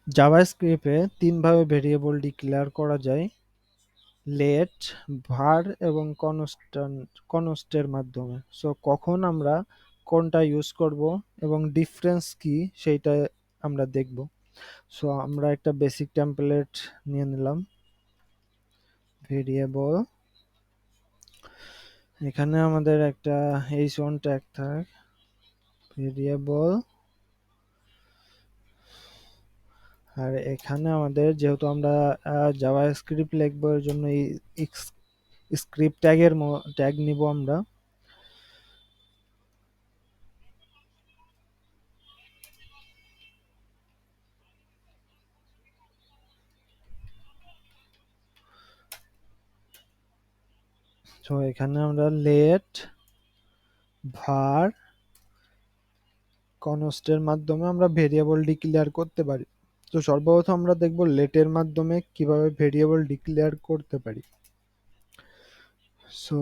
জাভাস্ক্রিপ্টে ৩ ভাবে variable declare করা যায়: লেট, var এবং কনস্টের মাধ্যমে। সো কখন আমরা কোনটা ইউজ করব এবং ডিফারেন্স কি সেইটা আমরা দেখব। সো আমরা একটা বেসিক টেমপ্লেট নিয়ে নিলাম, ভেরিয়েবল। এখানে আমাদের একটা h1 ট্যাগ থাক, ভেরিয়েবল। আর এখানে আমাদের যেহেতু আমরা জাভাস্ক্রিপ্ট লিখবো এর জন্য এই স্ক্রিপ্ট ট্যাগ নিব আমরা। তো এখানে আমরা লেট, var, কনস্টের মাধ্যমে আমরা ভেরিয়েবল ডিক্লেয়ার করতে পারি। তো সর্বপ্রথম আমরা দেখব লেটের মাধ্যমে কিভাবে ভেরিয়েবল ডিক্লেয়ার করতে পারি। সো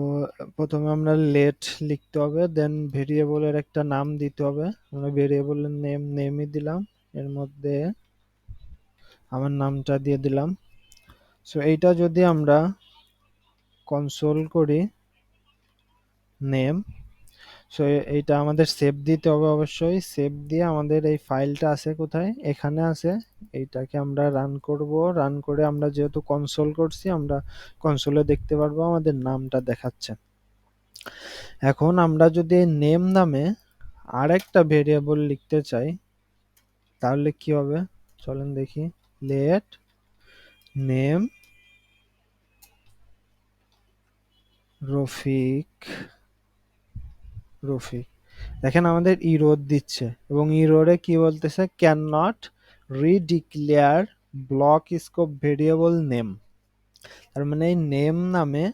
প্রথমে আমরা লেট লিখতে হবে, দেন ভেরিয়েবলের একটা নাম দিতে হবে। আমরা ভেরিয়েবলের নেমই দিলাম, এর মধ্যে আমার নামটা দিয়ে দিলাম। সো এইটা যদি আমরা কনসোল করি, নেম। সো এইটা আমাদের সেভ দিতে হবে অবশ্যই। সেভ দিয়ে আমাদের এই ফাইলটা আছে কোথায়, এখানে আছে। এইটাকে আমরা রান করব। রান করে আমরা যেহেতু কনসোল করছি, আমরা কনসোলে দেখতে পারবো আমাদের নামটা দেখাচ্ছে। এখন আমরা যদি নেম নামে আরেকটা ভেরিয়েবল লিখতে চাই তাহলে কি হবে চলেন দেখি। Let name Rafiq, Rafiq. দেখেন আমাদের ইরোর দিচ্ছে এবং ইরোরে কি বলতেছে, cannot redeclare block scope variable name. তার মানে এই নেম নামে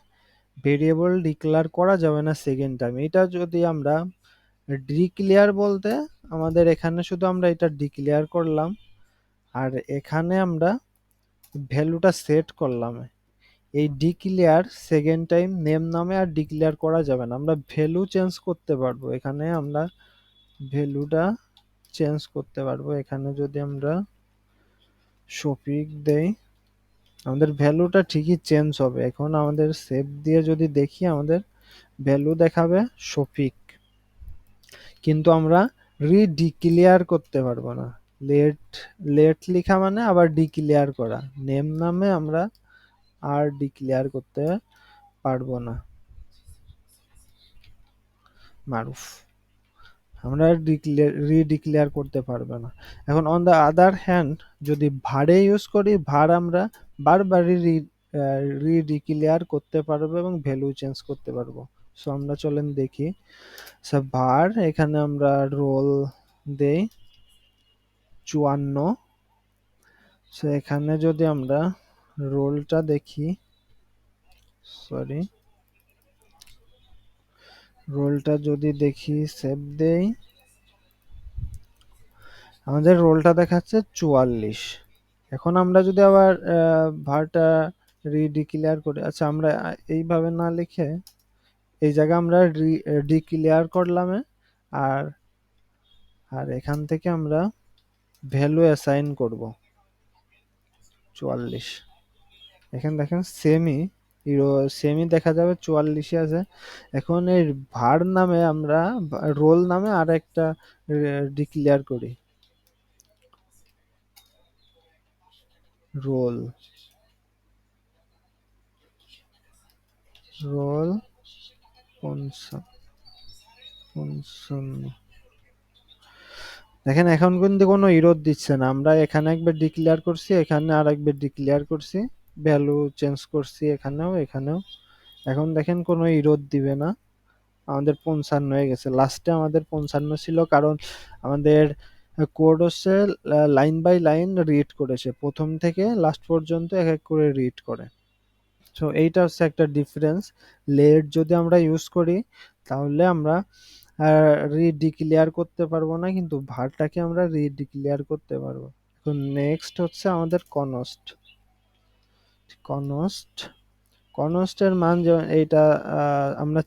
ভেরিয়েবল ডিক্লেয়ার করা যাবে না সেকেন্ড টাইম। এটা যদি আমরা ডিক্লেয়ার বলতে আমাদের এখানে শুধু আমরা এটা ডিক্লেয়ার করলাম আর এখানে আমরা ভ্যালুটা সেট করলাম। এই ডিক্লেয়ার সেকেন্ড টাইম নেম নামে আর ডিক্লেয়ার করা যাবে না। আমরা ভ্যালু চেঞ্জ করতে পারবো, এখানে আমরা ভ্যালুটা চেঞ্জ করতে পারবো। এখানে যদি আমরা শফিক দেই আমাদের ভ্যালুটা ঠিকই চেঞ্জ হবে। এখন আমাদের সেভ দিয়ে যদি দেখি আমাদের ভ্যালু দেখাবে শফিক, কিন্তু আমরা রিডিক্লেয়ার করতে পারবো না। লেট লেট লেখা মানে আবার ডিক্লেয়ার করা, নেম নামে আমরা আর ডিক্লেয়ার করতে পারবো না। মারুফ আমরা রিডিক্লেয়ার করতে পারবো না। এখন অন দ্য আদার হ্যান্ড যদি ভারে ইউজ করি, ভার আমরা বারবারই রিডিক্লেয়ার করতে পারবো এবং ভ্যালু চেঞ্জ করতে পারবো। সো আমরা চলেন দেখি। সো ভার, এখানে আমরা রোল দেই 54। সো এখানে যদি আমরা রোলটা দেখি, সরি, রোলটা যদি দেখি, সেভ দেই, আমাদের রোলটা দেখাচ্ছে 44। এখন আমরা যদি আবার ভারটা রিডিক্লেয়ার করি, আচ্ছা আমরা এইভাবে না লিখে এই জায়গায় আমরা ডিক্লেয়ার করলাম আর আর এখান থেকে আমরা ভ্যালু অ্যাসাইন করব 44। এখানে দেখেন সেমি দেখা যাবে 44 আছে। এখন এই ভার নামে আমরা রোল নামে আর একটা ডিক্লেয়ার করি, রোল, রোল 55। দেখেন এখন কিন্তু কোনো ইরর দিচ্ছে না। আমরা এখানে একবার ডিক্লেয়ার করছি, এখানে আর একবার ডিক্লেয়ার করছি, ভ্যালু চেঞ্জ করছি এখানেও এখানেও। এখন দেখেন কোনো ইরর দিবে না। আমাদের 55 হয়ে গেছে। লাস্টে আমাদের 55 ছিল কারণ আমাদের কোড হচ্ছে লাইন বাই লাইন রিড করেছে, প্রথম থেকে লাস্ট পর্যন্ত এক এক করে রিড করে। সো এইটা হচ্ছে একটা ডিফারেন্স। লেট যদি আমরা ইউজ করি তাহলে আমরা রিডিক্লেয়ার করতে পারবো না, কিন্তু ভারটাকে আমরা রিডিক্লেয়ার করতে পারবো। এখন নেক্সট হচ্ছে আমাদের কনস্ট। কনস্ট কনস্টের মান যেমন এইটা আমরা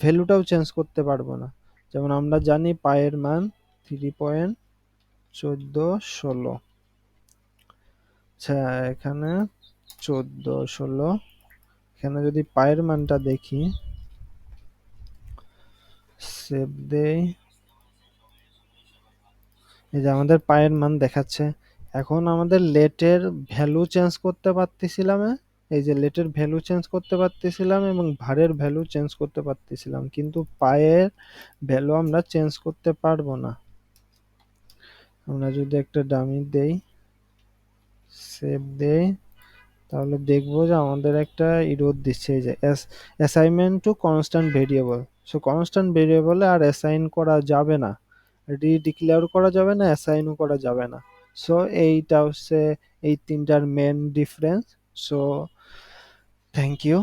ভ্যালুটাও চেঞ্জ করতে পারবো না। যেমন আমরা জানি পায়ের মান 3.1416। আচ্ছা, এখানে 14 16, এখানে যদি পায়ের মানটা দেখি, সেভ দেই, এই যে আমাদের পায়ের মান দেখাচ্ছে। এখন আমাদের লেটের ভ্যালু চেঞ্জ করতে পারতেছিলাম, এই যে লেটের ভ্যালু চেঞ্জ করতে পারতেছিলাম এবং ভারের ভ্যালু চেঞ্জ করতে পারতেছিলাম, কিন্তু পায়ের ভ্যালু আমরা চেঞ্জ করতে পারবো না। আমরা যদি একটা ডামি দেই, সেভ দেই, তাহলে দেখবো যে আমাদের একটা ইরর দিচ্ছে, এই যে assignment to constant variable. So constant ভেরিয়েবলে আর অ্যাসাইন করা যাবে না, রিডিক্লেয়ার করা যাবে না, অ্যাসাইনও করা যাবে না। সো এইটা হচ্ছে এই তিনটার main difference. So thank you.